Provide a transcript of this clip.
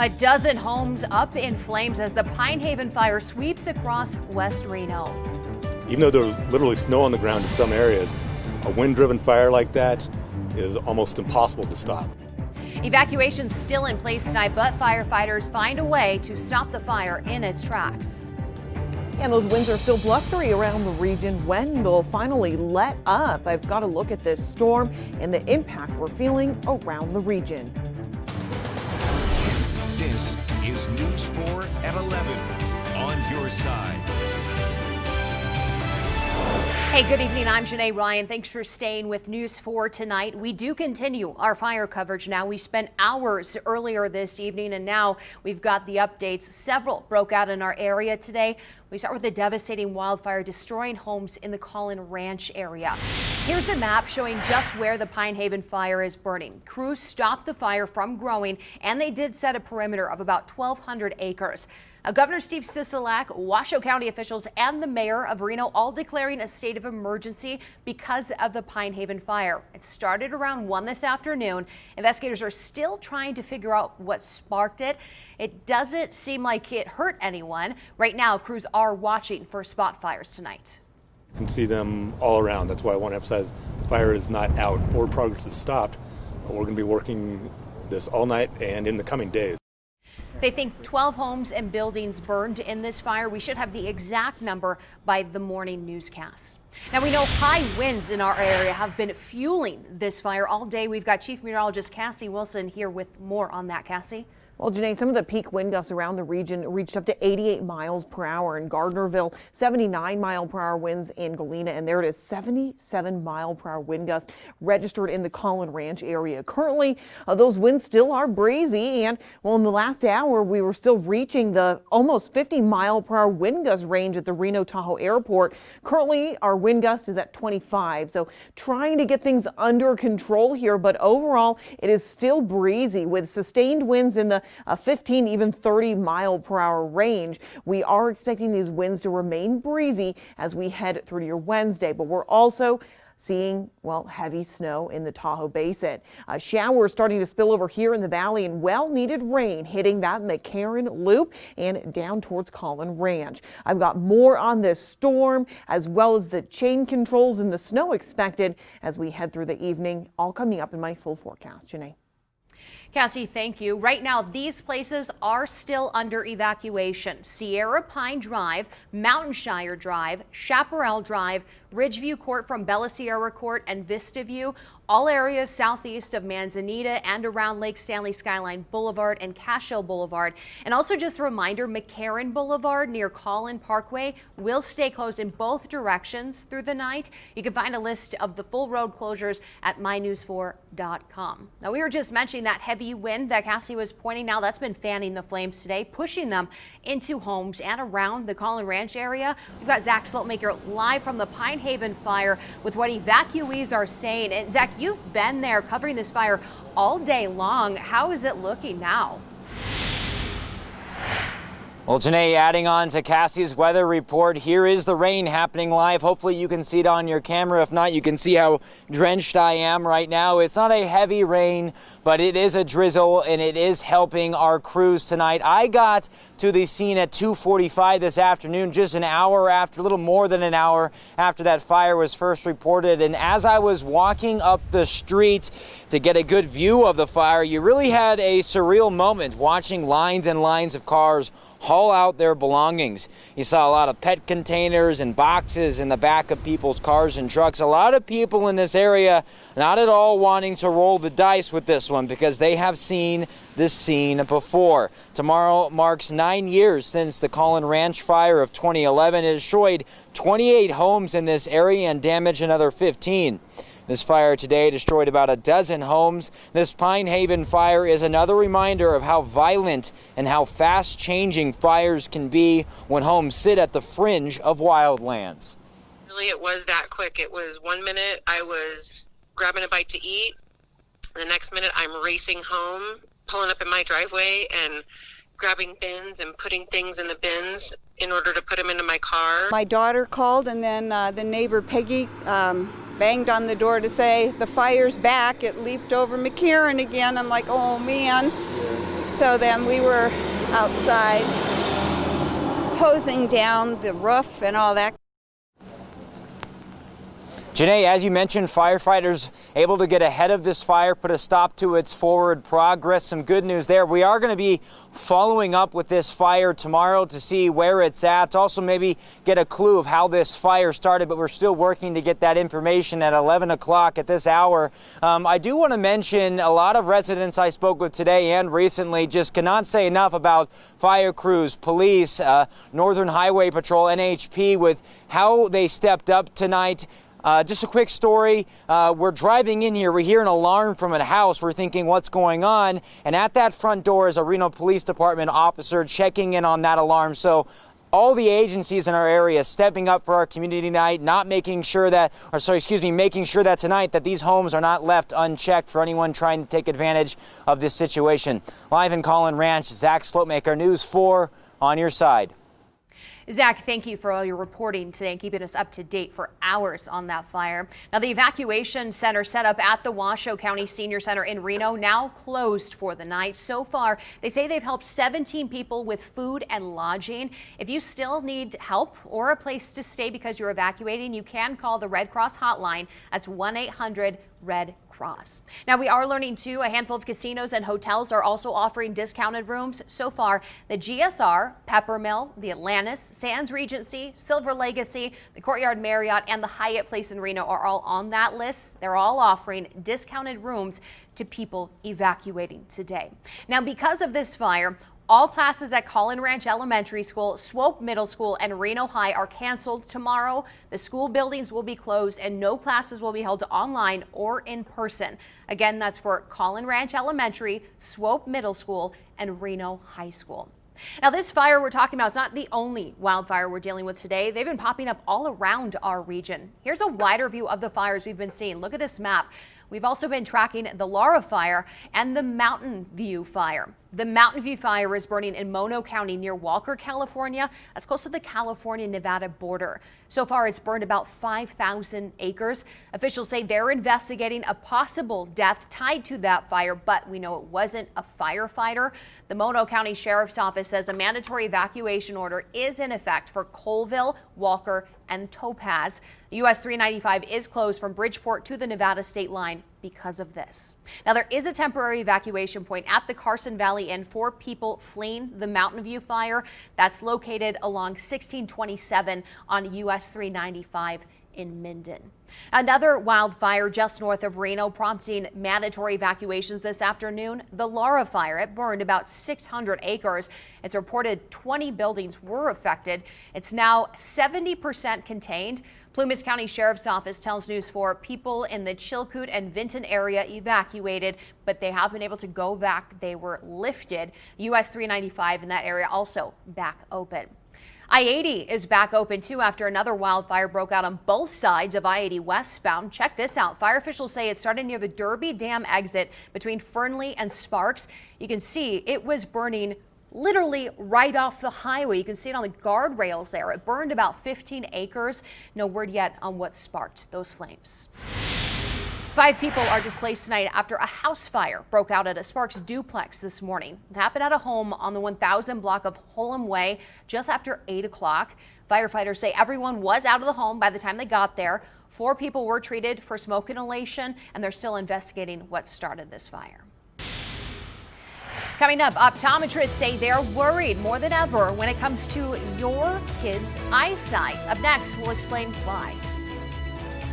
A dozen homes up in flames as the Pine Haven fire sweeps across West Reno. Even though there's literally snow on the ground in some areas, a wind-driven fire like that is almost impossible to stop. Evacuations still in place tonight, but firefighters find a way to stop the fire in its tracks. And those winds are still blustery around the region. When they'll finally let up, I've got to look at this storm and the impact we're feeling around the region. This is News 4 at 11 on your side. Hey, good evening. I'm Janae Ryan. Thanks for staying with News 4 tonight. We do continue our fire coverage now. We spent hours earlier this evening, and now we've got the updates. Several broke out in our area today. We start with a devastating wildfire destroying homes in the Collin Ranch area. Here's a map showing just where the Pine Haven fire is burning. Crews stopped the fire from growing, and they did set a perimeter of about 1,200 acres. Governor Steve Sisolak, Washoe County officials, and the mayor of Reno all declaring a state of emergency because of the Pine Haven fire. It started around 1 this afternoon. Investigators are still trying to figure out what sparked it. It doesn't seem like it hurt anyone. Right now, crews are watching for spot fires tonight. You can see them all around. That's why I want to emphasize the fire is not out. Forward progress is stopped. We're going to be working this all night and in the coming days. They think 12 homes and buildings burned in this fire. We should have the exact number by the morning newscast. Now, we know high winds in our area have been fueling this fire all day. We've got Chief Meteorologist Cassie Wilson here with more on that. Cassie? Well, Janae, some of the peak wind gusts around the region reached up to 88 miles per hour in Gardnerville, 79 mile per hour winds in Galena, and there it is, 77 mile per hour wind gusts registered in the Collin Ranch area. Currently, those winds still are breezy, and well, in the last hour, we were still reaching the almost 50 mile per hour wind gust range at the Reno Tahoe Airport. Currently, our wind gust is at 25, so trying to get things under control here, but overall, it is still breezy with sustained winds in the 15, even 30 mile per hour range. We are expecting these winds to remain breezy as we head through to your Wednesday, but we're also seeing, well, heavy snow in the Tahoe Basin. Showers starting to spill over here in the valley and well-needed rain hitting that McCarran Loop and down towards Collin Ranch. I've got more on this storm as well as the chain controls and the snow expected as we head through the evening, all coming up in my full forecast. Janae. Cassie, thank you. Right now, these places are still under evacuation. Sierra Pine Drive, Mountainshire Drive, Chaparral Drive, Ridgeview Court from Bella Sierra Court, and Vista View. All areas southeast of Manzanita and around Lake Stanley Skyline Boulevard and Cashel Boulevard. And also just a reminder, McCarran Boulevard near Collin Parkway will stay closed in both directions through the night. You can find a list of the full road closures at mynews4.com. Now, we were just mentioning that heavy wind that Cassie was pointing out. That's been fanning the flames today, pushing them into homes and around the Collin Ranch area. We've got Zach Slotmaker live from the Pine Haven fire with what evacuees are saying. And Zach, you've been there covering this fire all day long. How is it looking now? Well, Janae, adding on to Cassie's weather report, here is the rain happening live. Hopefully you can see it on your camera. If not, you can see how drenched I am right now. It's not a heavy rain, but it is a drizzle, and it is helping our crews tonight. I got to the scene at 2:45 this afternoon, just an hour after, a little more than an hour after that fire was first reported. And as I was walking up the street to get a good view of the fire, you really had a surreal moment watching lines and lines of cars haul out their belongings. You saw a lot of pet containers and boxes in the back of people's cars and trucks. A lot of people in this area not at all wanting to roll the dice with this one because they have seen this scene before. Tomorrow marks 9 years since the Collin Ranch fire of 2011. It destroyed 28 homes in this area and damaged another 15. This fire today destroyed about a dozen homes. This Pine Haven fire is another reminder of how violent and how fast-changing fires can be when homes sit at the fringe of wildlands. Really, it was that quick. It was 1 minute I was grabbing a bite to eat. The next minute I'm racing home, pulling up in my driveway and grabbing bins and putting things in the bins in order to put them into my car. My daughter called, and then the neighbor Peggy banged on the door to say the fire's back. It leaped over McCarran again. I'm like, oh man. So then we were outside hosing down the roof and all that. Janae, as you mentioned, firefighters able to get ahead of this fire, put a stop to its forward progress. Some good news there. We are going to be following up with this fire tomorrow to see where it's at. Also maybe get a clue of how this fire started, but we're still working to get that information at 11 o'clock at this hour. I do want to mention a lot of residents I spoke with today and recently just cannot say enough about fire crews, police, Northern Highway Patrol, NHP, with how they stepped up tonight. Just a quick story. We're driving in here. We hear an alarm from a house. We're thinking, what's going on? And at that front door is a Reno Police Department officer checking in on that alarm. So all the agencies in our area stepping up for our community night, making sure that tonight that these homes are not left unchecked for anyone trying to take advantage of this situation. Live in Collin Ranch, Zach Slopemaker, News 4 on your side. Zach, thank you for all your reporting today and keeping us up to date for hours on that fire. Now, the evacuation center set up at the Washoe County Senior Center in Reno now closed for the night. So far, they say they've helped 17 people with food and lodging. If you still need help or a place to stay because you're evacuating, you can call the Red Cross hotline. That's 1-800-RED-CROSS. Now, we are learning too, a handful of casinos and hotels are also offering discounted rooms. So far, the GSR, Peppermill, the Atlantis, Sands Regency, Silver Legacy, the Courtyard Marriott, and the Hyatt Place in Reno are all on that list. They're all offering discounted rooms to people evacuating today. Now, because of this fire, all classes at Collin Ranch Elementary School, Swope Middle School, and Reno High are canceled tomorrow. The school buildings will be closed and no classes will be held online or in person. Again, that's for Collin Ranch Elementary, Swope Middle School, and Reno High School. Now, this fire we're talking about is not the only wildfire we're dealing with today. They've been popping up all around our region. Here's a wider view of the fires we've been seeing. Look at this map. We've also been tracking the Lara fire and the Mountain View fire. The Mountain View fire is burning in Mono County near Walker, California. That's close to the California-Nevada border. So far, it's burned about 5,000 acres. Officials say they're investigating a possible death tied to that fire, but we know it wasn't a firefighter. The Mono County Sheriff's Office says a mandatory evacuation order is in effect for Colville, Walker, and Topaz. The US 395 is closed from Bridgeport to the Nevada state line because of this. Now, there is a temporary evacuation point at the Carson Valley Inn for people fleeing the Mountain View fire. That's located along 1627 on US 395 in Minden. Another wildfire just north of Reno prompting mandatory evacuations this afternoon. The Lara fire, it burned about 600 acres. It's reported 20 buildings were affected. It's now 70% contained. Plumas County Sheriff's Office tells News 4 people in the Chilkoot and Vinton area evacuated, but they have been able to go back. They were lifted. US 395 in that area also back open. I-80 is back open too after another wildfire broke out on both sides of I-80 westbound. Check this out. Fire officials say it started near the Derby Dam exit between Fernley and Sparks. You can see it was burning literally right off the highway. You can see it on the guardrails there. It burned about 15 acres. No word yet on what sparked those flames. 5 people are displaced tonight after a house fire broke out at a Sparks duplex this morning. It happened at a home on the 1000 block of Holham Way just after 8 o'clock. Firefighters say everyone was out of the home by the time they got there. 4 people were treated for smoke inhalation, and they're still investigating what started this fire. Coming up, optometrists say they're worried more than ever when it comes to your kids' eyesight. Up next, we'll explain why.